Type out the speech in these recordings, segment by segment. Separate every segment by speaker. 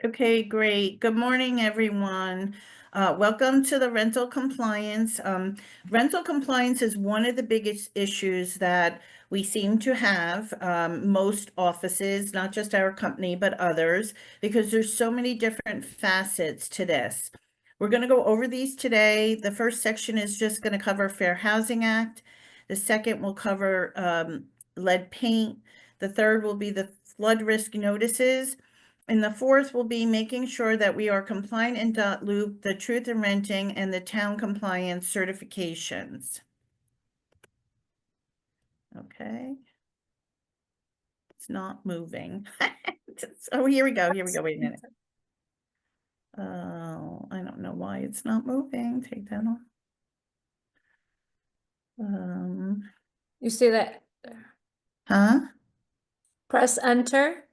Speaker 1: Okay, great. Good morning, everyone. Welcome to the rental compliance. Rental compliance is one of the biggest issues that we seem to have, most offices, not just our company, but others, because there's so many different facets to this. We're going to go over these today. The first section is just going to cover Fair Housing Act. The second will cover lead paint. The third will be the flood risk notices. And the fourth will be making sure that we are compliant in .loop, the truth in renting, and the town compliance certifications. Okay. It's not moving. Oh, here we go. Wait a minute. Oh, I don't know why it's not moving. Take that off.
Speaker 2: You see that?
Speaker 1: Huh?
Speaker 2: Press enter.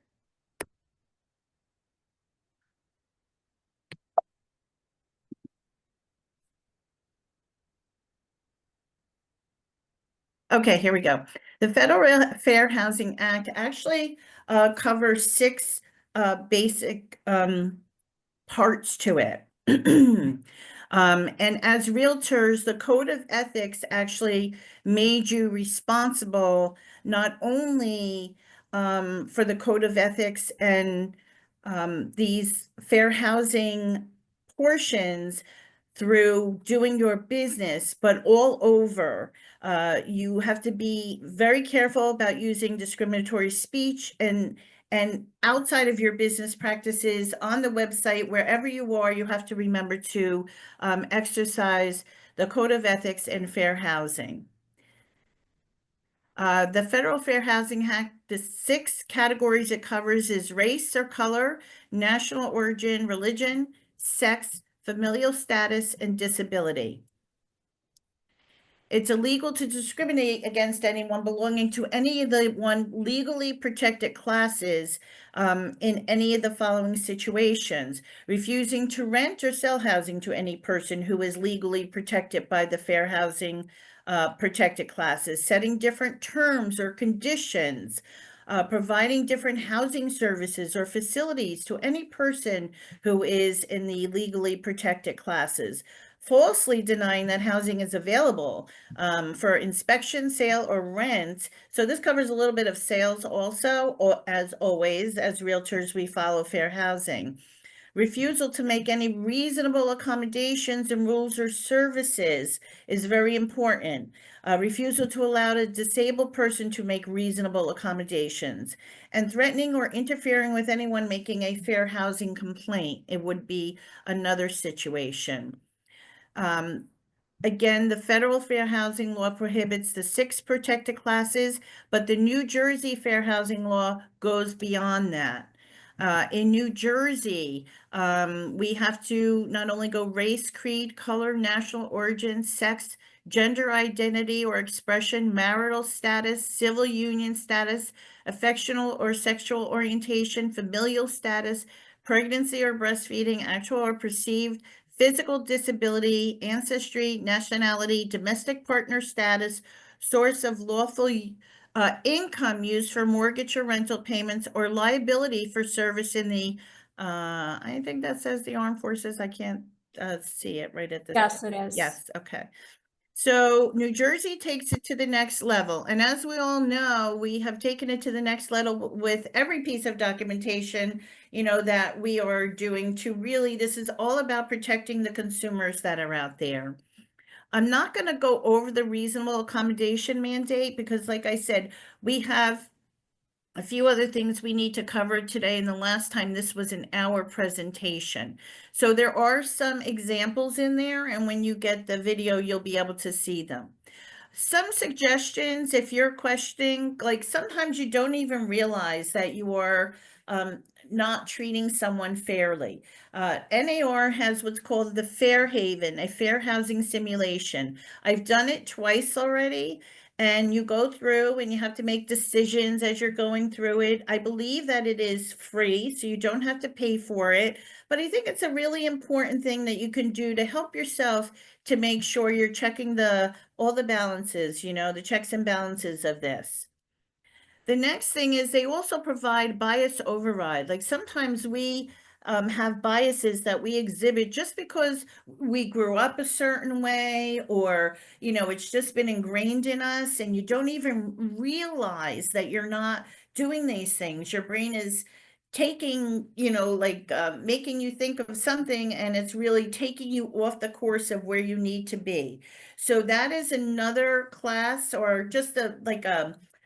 Speaker 1: Okay, here we go. The Federal Fair Housing Act actually covers six basic parts to it. And as realtors, the code of ethics actually made you responsible not only for the code of ethics and these fair housing portions through doing your business, but all over. You have to be very careful about using discriminatory speech and outside of your business practices on the website, wherever you are, you have to remember to exercise the code of ethics and fair housing. The Federal Fair Housing Act, the six categories it covers is race or color, national origin, religion, sex, familial status, and disability. It's illegal to discriminate against anyone belonging to any of the one legally protected classes in any of the following situations: refusing to rent or sell housing to any person who is legally protected by the fair housing protected classes, setting different terms or conditions, providing different housing services or facilities to any person who is in the legally protected classes, falsely denying that housing is available for inspection, sale, or rent. So this covers a little bit of sales also, or as always, as realtors, we follow fair housing. Refusal to make any reasonable accommodations and rules or services is very important. Refusal to allow a disabled person to make reasonable accommodations. And threatening or interfering with anyone making a fair housing complaint, it would be another situation. Again, the federal fair housing law prohibits the six protected classes, but the New Jersey fair housing law goes beyond that. In New Jersey, we have to not only go race, creed, color, national origin, sex, gender identity or expression, marital status, civil union status, affectional or sexual orientation, familial status, pregnancy or breastfeeding, actual or perceived, physical disability, ancestry, nationality, domestic partner status, source of lawful income used for mortgage or rental payments, or liability for service in the, I think that says the armed forces. I can't see it right at this.
Speaker 2: Yes, it is.
Speaker 1: Yes, okay. So New Jersey takes it to the next level. And as we all know, we have taken it to the next level with every piece of documentation, that we are doing to really, this is all about protecting the consumers that are out there. I'm not going to go over the reasonable accommodation mandate because, like I said, we have a few other things we need to cover today, and the last time this was an hour presentation. So there are some examples in there, and when you get the video, you'll be able to see them. Some suggestions, if you're questioning, like sometimes you don't even realize that you are not treating someone fairly. NAR has what's called the Fair Haven, a fair housing simulation. I've done it twice already. And you go through and you have to make decisions as you're going through it. I believe that it is free, so you don't have to pay for it. But I think it's a really important thing that you can do to help yourself to make sure you're checking all the balances, the checks and balances of this. The next thing is they also provide bias override. Like sometimes we have biases that we exhibit just because we grew up a certain way, or, it's just been ingrained in us, and you don't even realize that you're not doing these things. Your brain is taking, making you think of something, and it's really taking you off the course of where you need to be. So that is another class, or just a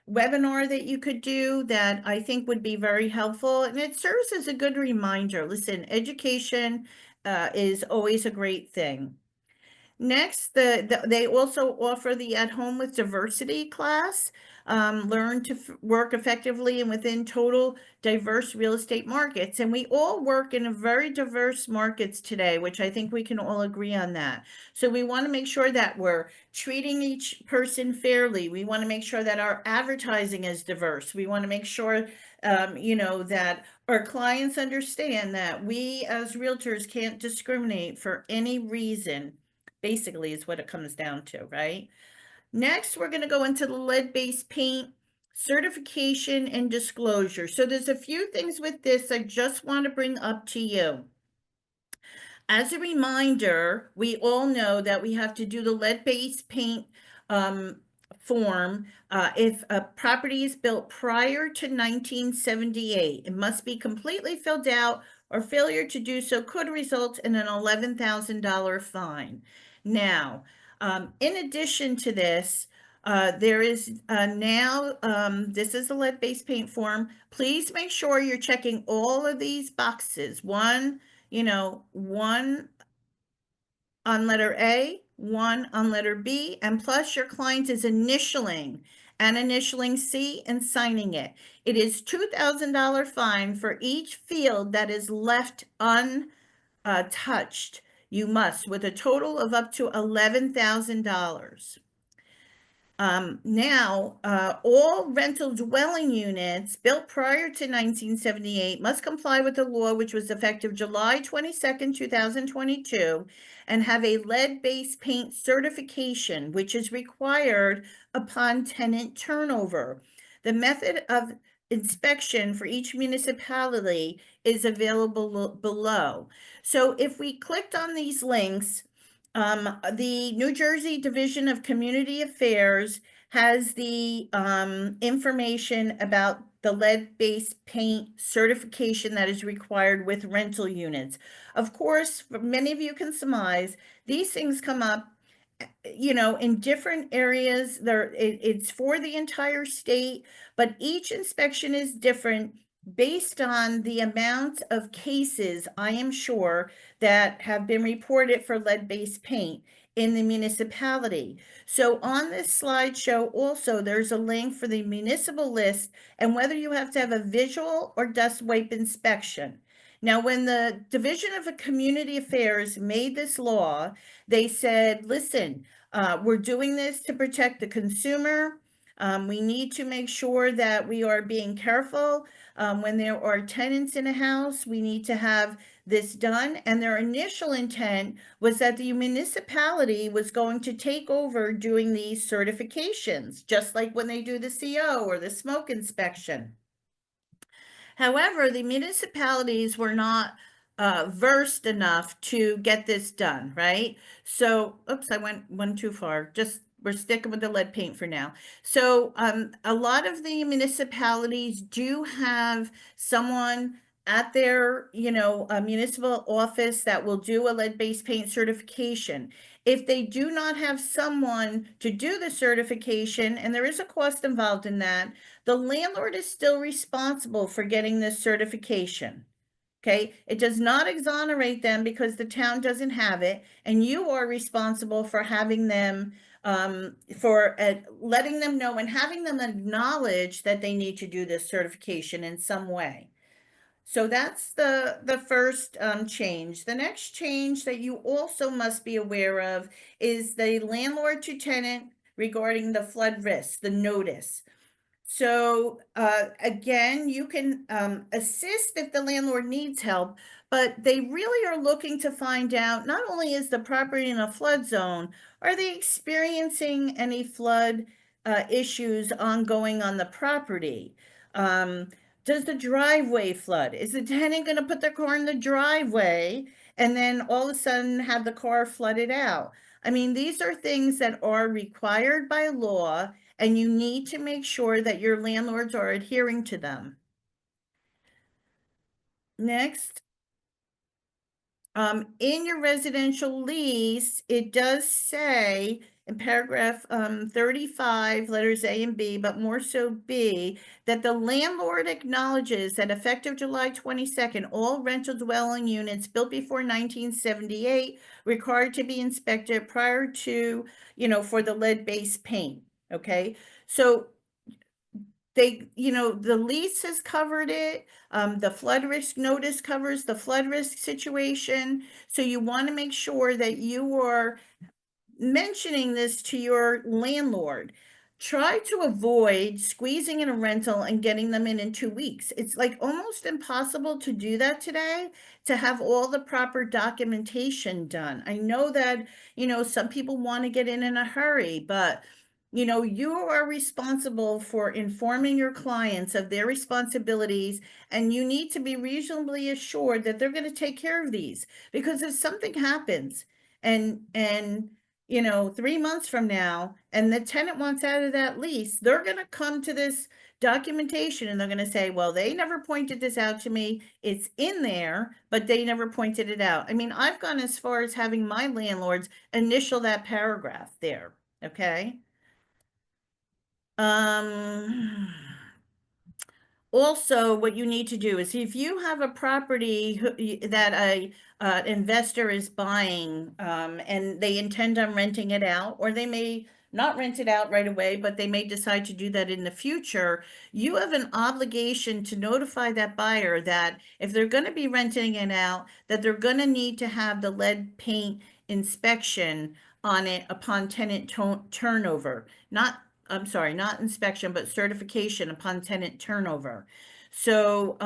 Speaker 1: webinar that you could do that I think would be very helpful. And it serves as a good reminder. Listen, education is always a great thing. Next, they also offer the At Home with Diversity class. Learn to work effectively and within total diverse real estate markets. And we all work in a very diverse markets today, which I think we can all agree on that. So we want to make sure that we're treating each person fairly. We want to make sure that our advertising is diverse. We want to make sure, that our clients understand that we as realtors can't discriminate for any reason. Basically is what it comes down to, right? Next, we're going to go into the lead-based paint certification and disclosure. So there's a few things with this I just want to bring up to you. As a reminder, we all know that we have to do the lead-based paint form if a property is built prior to 1978. It must be completely filled out, or failure to do so could result in an $11,000 fine. Now, in addition to this, there is now, this is a lead-based paint form. Please make sure you're checking all of these boxes. One on letter A, one on letter B, and plus your client is initialing C and signing it. It is $2,000 fine for each field that is left untouched. You must, with a total of up to $11,000. Now, all rental dwelling units built prior to 1978 must comply with the law, which was effective July 22nd, 2022, and have a lead-based paint certification, which is required upon tenant turnover. The method of inspection for each municipality is available below. So if we clicked on these links, the New Jersey Division of Community Affairs has the information about the lead-based paint certification that is required with rental units. Of course, many of you can surmise, these things come up, in different areas. It's for the entire state, but each inspection is different based on the amount of cases, I am sure, that have been reported for lead-based paint in the municipality. So on this slideshow also, there's a link for the municipal list and whether you have to have a visual or dust wipe inspection. Now, when the Division of Community Affairs made this law, they said, listen, we're doing this to protect the consumer. We need to make sure that we are being careful. When there are tenants in a house, we need to have this done. And their initial intent was that the municipality was going to take over doing these certifications, just like when they do the CO or the smoke inspection. However, the municipalities were not versed enough to get this done, right? So, oops, I went too far. Just we're sticking with the lead paint for now. So, a lot of the municipalities do have someone at their, municipal office that will do a lead-based paint certification. If they do not have someone to do the certification, and there is a cost involved in that, the landlord is still responsible for getting this certification. Okay, it does not exonerate them because the town doesn't have it, and you are responsible for having them, for letting them know and having them acknowledge that they need to do this certification in some way. So that's the first change. The next change that you also must be aware of is the landlord to tenant regarding the flood risk, the notice. So again, you can assist if the landlord needs help, but they really are looking to find out, not only is the property in a flood zone, are they experiencing any flood issues ongoing on the property? Does the driveway flood? Is the tenant going to put their car in the driveway and then all of a sudden have the car flooded out? I mean, these are things that are required by law, and you need to make sure that your landlords are adhering to them. Next. In your residential lease, it does say in paragraph 35, letters A and B, but more so B, that the landlord acknowledges that effective July 22nd, all rental dwelling units built before 1978 required to be inspected prior to, for the lead-based paint. Okay, so the lease has covered it. The flood risk notice covers the flood risk situation. So you want to make sure that you are mentioning this to your landlord. Try to avoid squeezing in a rental and getting them in 2 weeks. It's like almost impossible to do that today, to have all the proper documentation done. I know that, some people want to get in a hurry, but you are responsible for informing your clients of their responsibilities, and you need to be reasonably assured that they're going to take care of these. Because if something happens and 3 months from now, and the tenant wants out of that lease, they're going to come to this documentation and they're going to say, well, they never pointed this out to me. It's in there, but they never pointed it out. I mean, I've gone as far as having my landlords initial that paragraph there. Okay. Also, what you need to do is, if you have a property that a investor is buying, and they intend on renting it out, or they may not rent it out right away, but they may decide to do that in the future, you have an obligation to notify that buyer that if they're going to be renting it out, that they're going to need to have the lead paint inspection on it upon tenant turnover. I'm sorry, not inspection, but certification upon tenant turnover. So,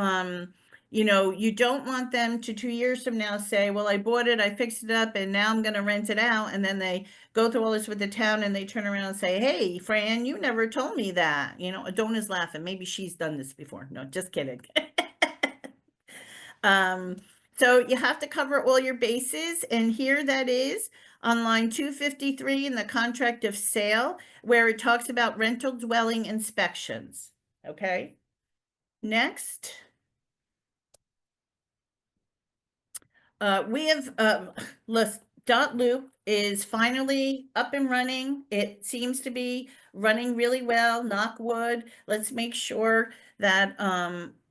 Speaker 1: you don't want them to 2 years from now say, well, I bought it, I fixed it up, and now I'm going to rent it out. And then they go through all this with the town and they turn around and say, hey, Fran, you never told me that. Adona's laughing. Maybe she's done this before. No, just kidding. So you have to cover all your bases, and here that is on line 253 in the contract of sale, where it talks about rental dwelling inspections. Okay. Next. We have .loop is finally up and running. It seems to be running really well, knock wood. Let's make sure that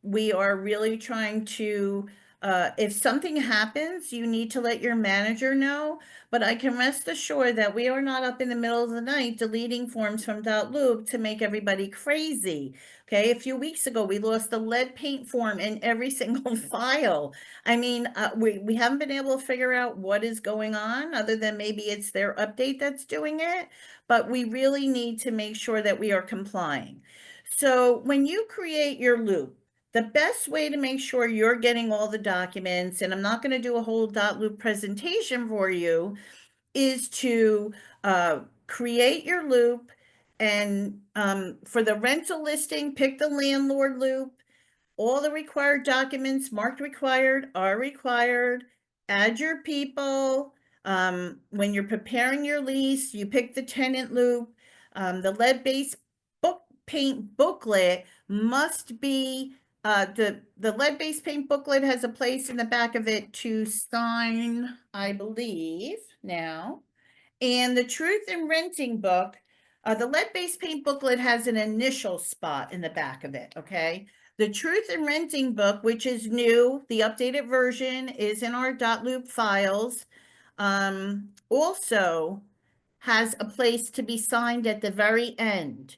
Speaker 1: we are really trying to, if something happens, you need to let your manager know, but I can rest assured that we are not up in the middle of the night deleting forms from .loop to make everybody crazy. Okay, a few weeks ago, we lost the lead paint form in every single file. I mean, we haven't been able to figure out what is going on, other than maybe it's their update that's doing it, but we really need to make sure that we are complying. So when you create your loop, the best way to make sure you're getting all the documents, and I'm not going to do a whole .loop presentation for you, is to create your loop. And for the rental listing, pick the landlord loop. All the required documents marked required are required. Add your people. When you're preparing your lease, you pick the tenant loop. The lead-based paint booklet must be, the lead-based paint booklet has a place in the back of it to sign, I believe, now. And the truth in renting book, the lead-based paint booklet has an initial spot in the back of it, okay? The truth in renting book, which is new, the updated version is in our .loop files, also has a place to be signed at the very end.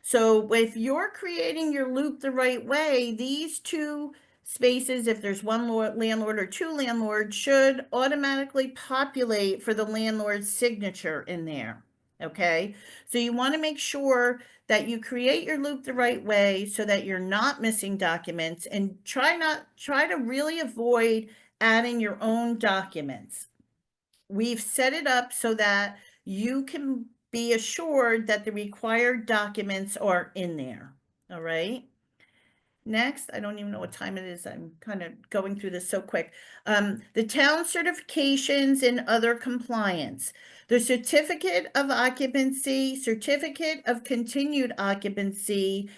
Speaker 1: So if you're creating your loop the right way, these two spaces, if there's one landlord or two landlords, should automatically populate for the landlord's signature in there. Okay, so you want to make sure that you create your loop the right way so that you're not missing documents, and try to really avoid adding your own documents. We've set it up so that you can be assured that the required documents are in there. All right. Next, I don't even know what time it is. I'm kind of going through this so quick. The town certifications and other compliance. The certificate of occupancy, certificate of continued occupancy,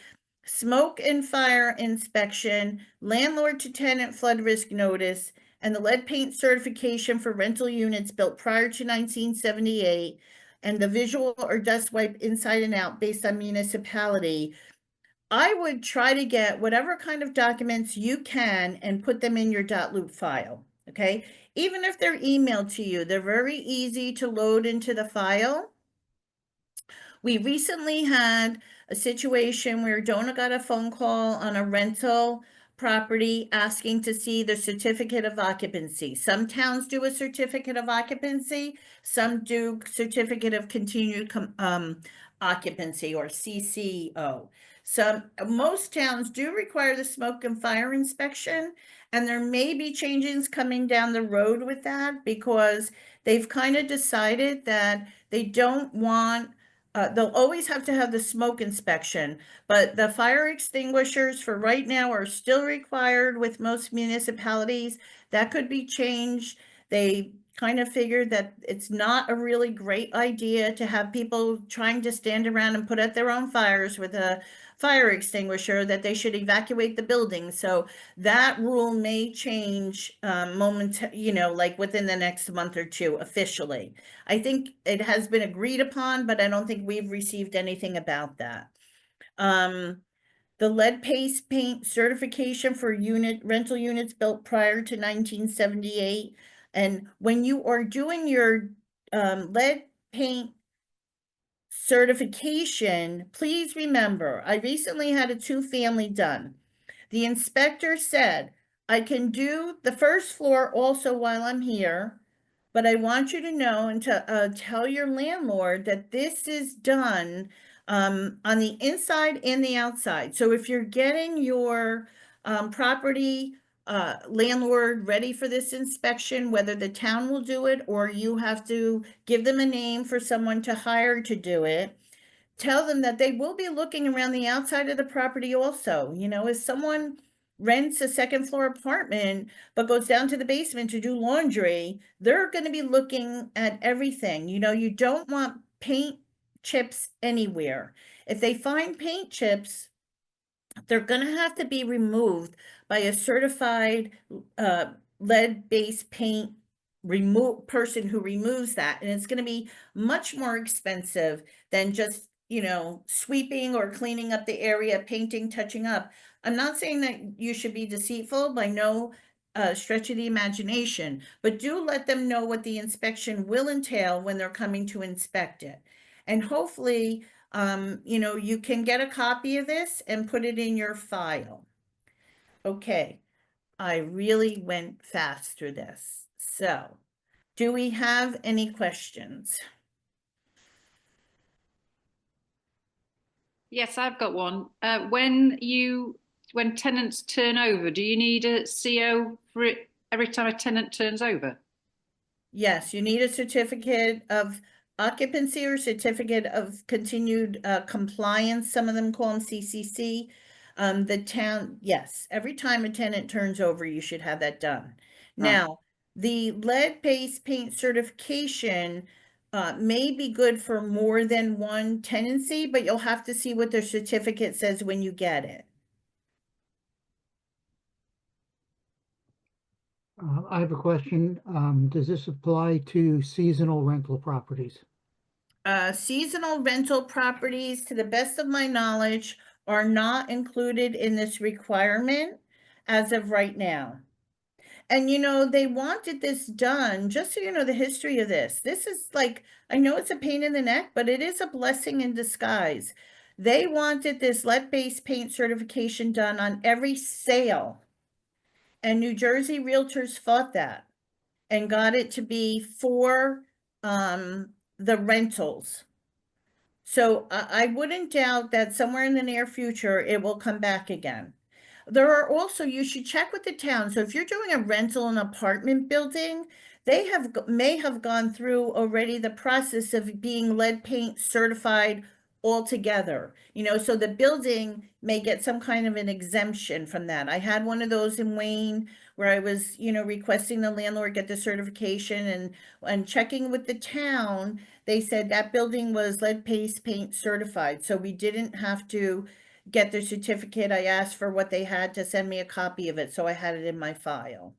Speaker 1: smoke and fire inspection, landlord to tenant flood risk notice, and the lead paint certification for rental units built prior to 1978, and the visual or dust wipe inside and out based on municipality. I would try to get whatever kind of documents you can and put them in your .loop file, okay? Even if they're emailed to you, they're very easy to load into the file. We recently had a situation where Donna got a phone call on a rental property asking to see the certificate of occupancy. Some towns do a certificate of occupancy, some do certificate of continued occupancy, or CCO. Most towns do require the smoke and fire inspection, and there may be changes coming down the road with that because they've kind of decided that they don't want they'll always have to have the smoke inspection, but the fire extinguishers for right now are still required with most municipalities. That could be changed. They kind of figured that it's not a really great idea to have people trying to stand around and put out their own fires with a fire extinguisher, that they should evacuate the building. So that rule may change like within the next month or two officially. I think it has been agreed upon, but I don't think we've received anything about that. The lead paste paint certification for rental units built prior to 1978. And when you are doing your lead paint certification, please remember, I recently had a 2-family done. The inspector said, I can do the first floor also while I'm here, but I want you to know and to tell your landlord that this is done on the inside and the outside. So if you're getting your property landlord ready for this inspection, whether the town will do it or you have to give them a name for someone to hire to do it, tell them that they will be looking around the outside of the property also. You know, if someone rents a second floor apartment but goes down to the basement to do laundry, they're going to be looking at everything. You know, you don't want paint chips anywhere. If they find paint chips, they're going to have to be removed by a certified lead-based paint person who removes that, and it's going to be much more expensive than just, you know, sweeping or cleaning up the area, painting, touching up. I'm not saying that you should be deceitful, by no stretch of the imagination, but do let them know what the inspection will entail when they're coming to inspect it. And hopefully you can get a copy of this and put it in your file. Okay, I really went fast through this. So, do we have any questions?
Speaker 3: Yes, I've got one. When tenants turn over, do you need a CO for it every time a tenant turns over?
Speaker 1: Yes, you need a certificate of occupancy or certificate of continued compliance. Some of them call them CCC. The town, yes, every time a tenant turns over, you should have that done. Now, the lead-based paint certification may be good for more than one tenancy, but you'll have to see what their certificate says when you get it.
Speaker 4: I have a question. Does this apply to seasonal rental properties?
Speaker 1: Seasonal rental properties, to the best of my knowledge, are not included in this requirement as of right now. And they wanted this done, just so you know the history of this. This is like, I know it's a pain in the neck, but it is a blessing in disguise. They wanted this lead-based paint certification done on every sale. And New Jersey realtors fought that and got it to be for the rentals. So I wouldn't doubt that somewhere in the near future, it will come back again. There are also, you should check with the town. So if you're doing a rental and apartment building, they may have gone through already the process of being lead paint certified altogether, so the building may get some kind of an exemption from that. I had one of those in Wayne where I was, requesting the landlord get the certification, and checking with the town, they said that building was lead paint certified, so we didn't have to get the certificate. I asked for what they had to send me a copy of it, so I had it in my file.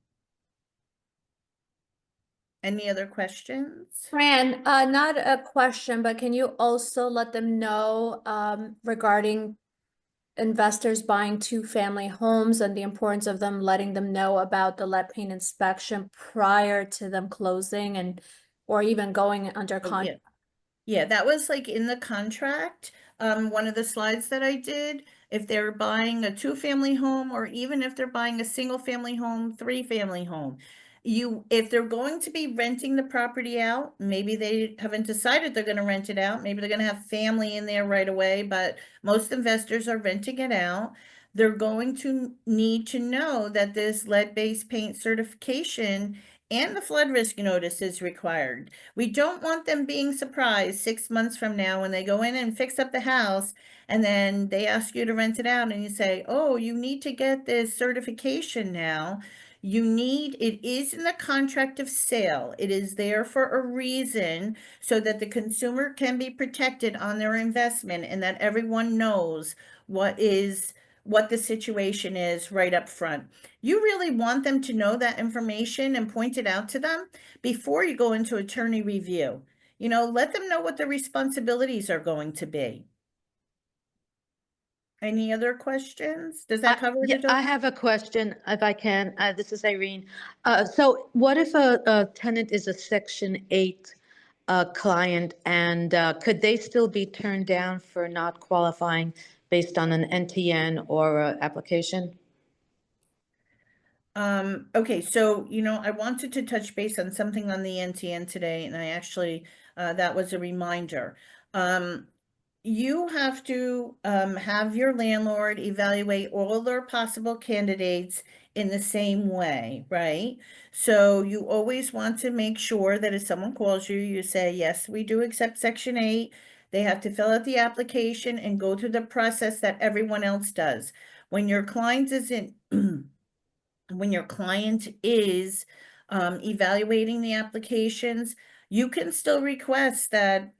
Speaker 1: Any other questions?
Speaker 2: Fran, not a question, but can you also let them know regarding investors buying two-family homes and the importance of them letting them know about the lead paint inspection prior to them closing or even going under
Speaker 1: Oh,
Speaker 2: contract?
Speaker 1: Yeah, that was like in the contract. One of the slides that I did, if they're buying a two-family home, or even if they're buying a single-family home, three-family home, if they're going to be renting the property out, maybe they haven't decided they're going to rent it out. Maybe they're going to have family in there right away, but most investors are renting it out. They're going to need to know that this lead-based paint certification and the flood risk notice is required. We don't want them being surprised 6 months from now when they go in and fix up the house, and then they ask you to rent it out, and you say, oh, you need to get this certification now. It is in the contract of sale. It is there for a reason, so that the consumer can be protected on their investment, and that everyone knows what the situation is right up front. You really want them to know that information and point it out to them before you go into attorney review. Let them know what the responsibilities are going to be. Any other questions? Does that cover
Speaker 5: Yeah,
Speaker 1: it,
Speaker 5: I
Speaker 1: Adele?
Speaker 5: have a question, if I can. This is Irene. So what if a tenant is a Section 8 client, and could they still be turned down for not qualifying based on an NTN or a application?
Speaker 1: Okay, so, I wanted to touch base on something on the NTN today, and I actually, that was a reminder. You have to have your landlord evaluate all their possible candidates in the same way, right? So you always want to make sure that if someone calls you, you say, yes, we do accept Section 8. They have to fill out the application and go through the process that everyone else does. When your client isn't when your client is evaluating the applications, you can still request that,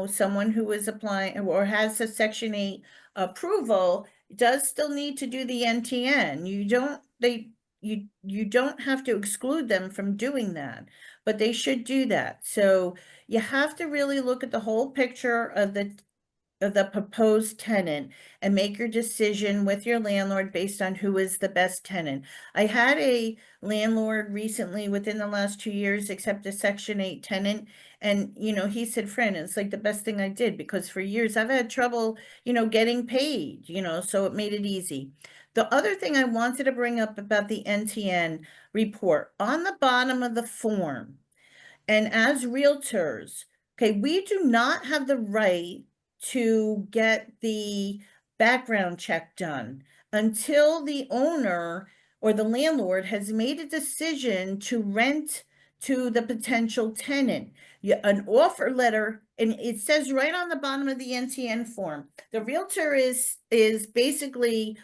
Speaker 1: someone who is applying or has a Section 8 approval does still need to do the NTN. You don't have to exclude them from doing that, but they should do that. So you have to really look at the whole picture of the proposed tenant and make your decision with your landlord based on who is the best tenant. I had a landlord recently within the last 2 years accept a Section 8 tenant, and he said, Fran, it's like the best thing I did, because for years I've had trouble getting paid, so it made it easy. The other thing I wanted to bring up about the NTN report, on the bottom of the form, and as realtors, okay, we do not have the right to get the background check done until the owner or the landlord has made a decision to rent to the potential tenant. An offer letter, and it says right on the bottom of the NTN form, the realtor is basically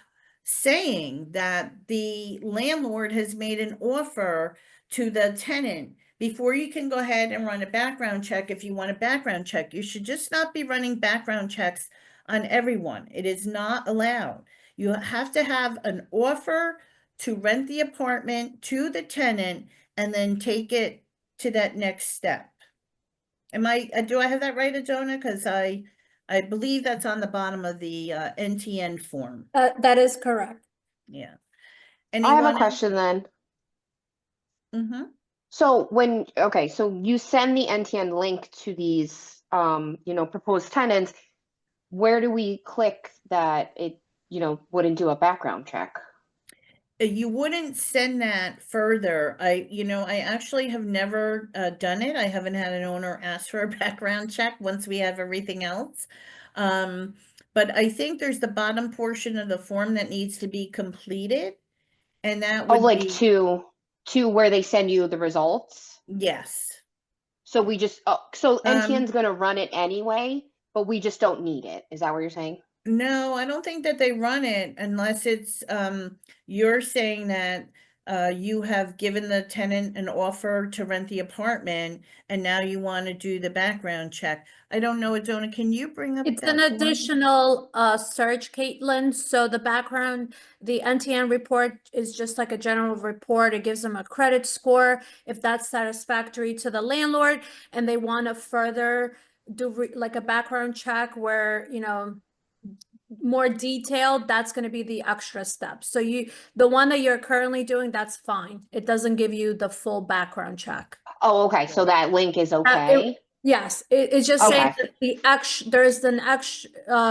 Speaker 1: saying that the landlord has made an offer to the tenant. Before you can go ahead and run a background check, if you want a background check, you should just not be running background checks on everyone. It is not allowed. You have to have an offer to rent the apartment to the tenant and then take it to that next step. Do I have that right, Adona? Because I believe that's on the bottom of the NTN form.
Speaker 2: That is correct.
Speaker 1: Yeah.
Speaker 6: I have a
Speaker 1: Anyone else?
Speaker 6: question then.
Speaker 1: Mm-hmm.
Speaker 6: So so you send the NTN link to these, proposed tenants. Where do we click that it, wouldn't do a background check?
Speaker 1: You wouldn't send that further. I actually have never done it. I haven't had an owner ask for a background check once we have everything else. But I think there's the bottom portion of the form that needs to be completed, and that
Speaker 6: Oh,
Speaker 1: would
Speaker 6: like
Speaker 1: be,
Speaker 6: to where they send you the results?
Speaker 1: yes.
Speaker 6: So we just, so NTN's gonna run it anyway, but we just don't need it. Is that what you're saying?
Speaker 1: No, I don't think that they run it unless it's, you're saying that you have given the tenant an offer to rent the apartment and now you want to do the background check. I don't know, Adona, can you bring up
Speaker 2: It's
Speaker 1: that
Speaker 2: an
Speaker 1: form?
Speaker 2: additional search, Caitlin. So the background, the NTN report is just like a general report. It gives them a credit score if that's satisfactory to the landlord, and they want to further do like a background check where, you know, more detailed, that's going to be the extra step. So the one that you're currently doing, that's fine. It doesn't give you the full background check.
Speaker 6: Oh, okay. So that link is okay.
Speaker 2: Yes, it's just saying
Speaker 6: Okay.
Speaker 2: that there's an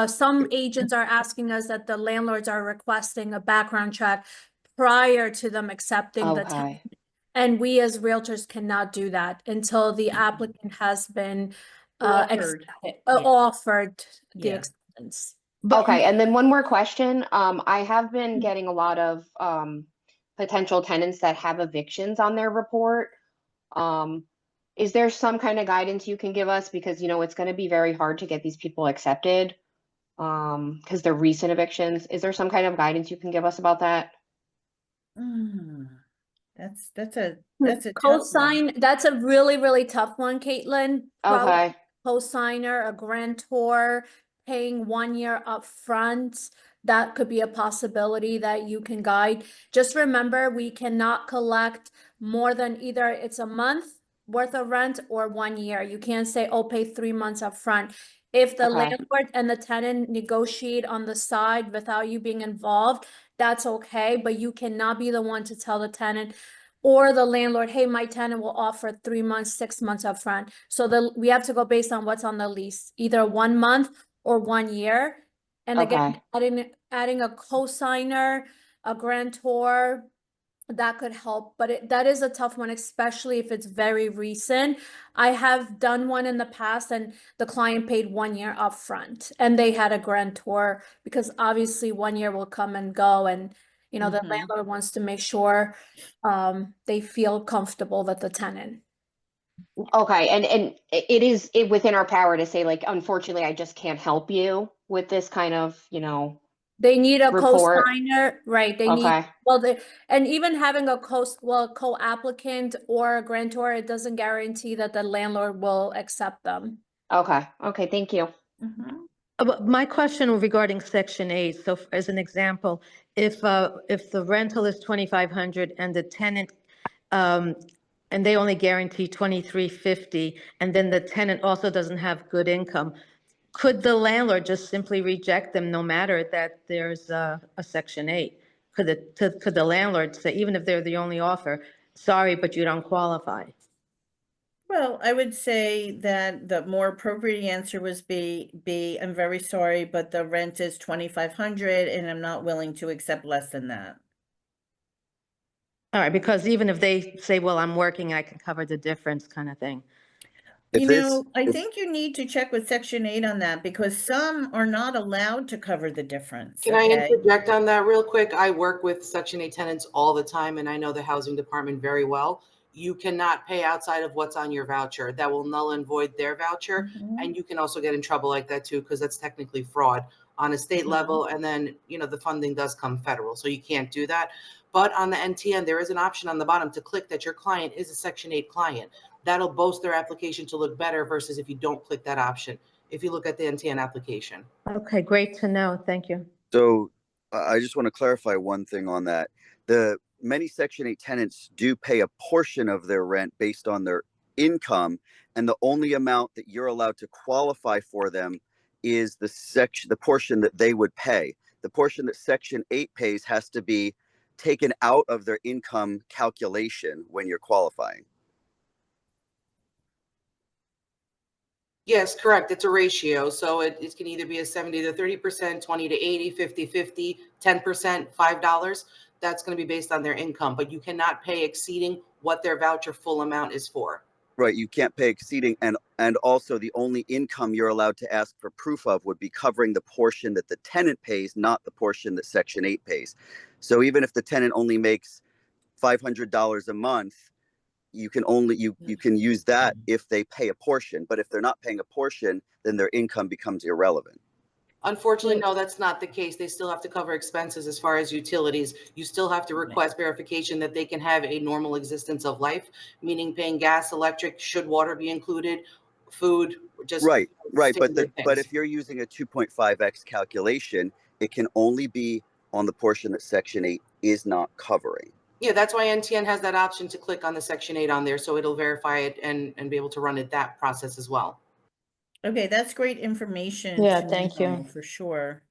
Speaker 2: some agents are asking us that the landlords are requesting a background check prior to them accepting the tenant.
Speaker 6: Okay.
Speaker 2: And we as realtors cannot do that until the applicant has been
Speaker 1: Offered.
Speaker 2: offered the
Speaker 1: Yeah.
Speaker 2: acceptance.
Speaker 6: Okay, and then one more question. I have been getting a lot of potential tenants that have evictions on their report. Is there some kind of guidance you can give us? Because, you know, it's going to be very hard to get these people accepted because they're recent evictions. Is there some kind of guidance you can give us about that?
Speaker 1: That's a tough one.
Speaker 2: Cosign, that's a really, really tough one, Caitlin. Probably
Speaker 6: Okay.
Speaker 2: cosigner, a grantor, paying 1 year upfront. That could be a possibility that you can guide. Just remember, we cannot collect more than either it's a month worth of rent or 1 year. You can't say, oh, pay 3 months upfront. If the
Speaker 6: Okay.
Speaker 2: landlord and the tenant negotiate on the side without you being involved, that's okay, but you cannot be the one to tell the tenant or the landlord, hey, my tenant will offer 3 months, 6 months upfront. So we have to go based on what's on the lease, either 1 month or 1 year. And again, adding a cosigner, a grantor, that could help, but that is a tough one, especially if it's very recent. I have done one in the past and the client paid 1 year upfront and they had a grantor because obviously 1 year will come and go, and you know, the landlord wants to make sure they feel comfortable with the tenant.
Speaker 6: Okay, and it is within our power to say, like, unfortunately, I just can't help you with this kind of, you know,
Speaker 2: They need a
Speaker 6: report.
Speaker 2: cosigner, right? They need,
Speaker 6: Okay.
Speaker 2: well, and even having a co-applicant or a grantor, it doesn't guarantee that the landlord will accept them.
Speaker 6: Okay. Okay. Thank you.
Speaker 5: But my question regarding Section 8, so as an example, if the rental is 2,500 and the tenant, and they only guarantee 2,350, and then the tenant also doesn't have good income, could the landlord just simply reject them no matter that there's a Section 8? Could the landlord say, even if they're the only offer, sorry, but you don't qualify?
Speaker 1: Well, I would say that the more appropriate answer was B, I'm very sorry, but the rent is 2,500 and I'm not willing to accept less than that.
Speaker 5: All right, because even if they say, well, I'm working, I can cover the difference kind of thing.
Speaker 1: You know, I think you need to check with Section 8 on that because some are not allowed to cover the difference.
Speaker 7: Can I interject on that real quick? I work with Section 8 tenants all the time, and I know the housing department very well. You cannot pay outside of what's on your voucher. That will null and void their voucher. And you can also get in trouble like that too, because that's technically fraud on a state level. And then, you know, the funding does come federal, so you can't do that. But on the NTN, there is an option on the bottom to click that your client is a Section 8 client. That'll boost their application to look better versus if you don't click that option, if you look at the NTN application.
Speaker 5: Okay, great to know. Thank you.
Speaker 8: So I just want to clarify one thing on that. The many Section 8 tenants do pay a portion of their rent based on their income, and the only amount that you're allowed to qualify for them is the portion that they would pay. The portion that Section 8 pays has to be taken out of their income calculation when you're qualifying.
Speaker 7: Yes, correct. It's a ratio. So it can either be a 70 to 30%, 20 to 80, 50, 50, 10%, $5. That's going to be based on their income, but you cannot pay exceeding what their voucher full amount is for.
Speaker 8: Right, you can't pay exceeding, and also the only income you're allowed to ask for proof of would be covering the portion that the tenant pays, not the portion that Section 8 pays. So even if the tenant only makes $500 a month, you can only, you can use that if they pay a portion, but if they're not paying a portion, then their income becomes irrelevant.
Speaker 7: Unfortunately, no, that's not the case. They still have to cover expenses as far as utilities. You still have to request verification that they can have a normal existence of life, meaning paying gas, electric, should water be included, food, just
Speaker 8: Right. But
Speaker 7: standard things.
Speaker 8: if you're using a 2.5x calculation, it can only be on the portion that Section 8 is not covering.
Speaker 7: Yeah, that's why NTN has that option to click on the Section 8 on there, so it'll verify it and be able to run it that process as well.
Speaker 1: Okay, that's great information.
Speaker 5: Yeah,
Speaker 1: to
Speaker 5: thank you.
Speaker 1: know, for sure.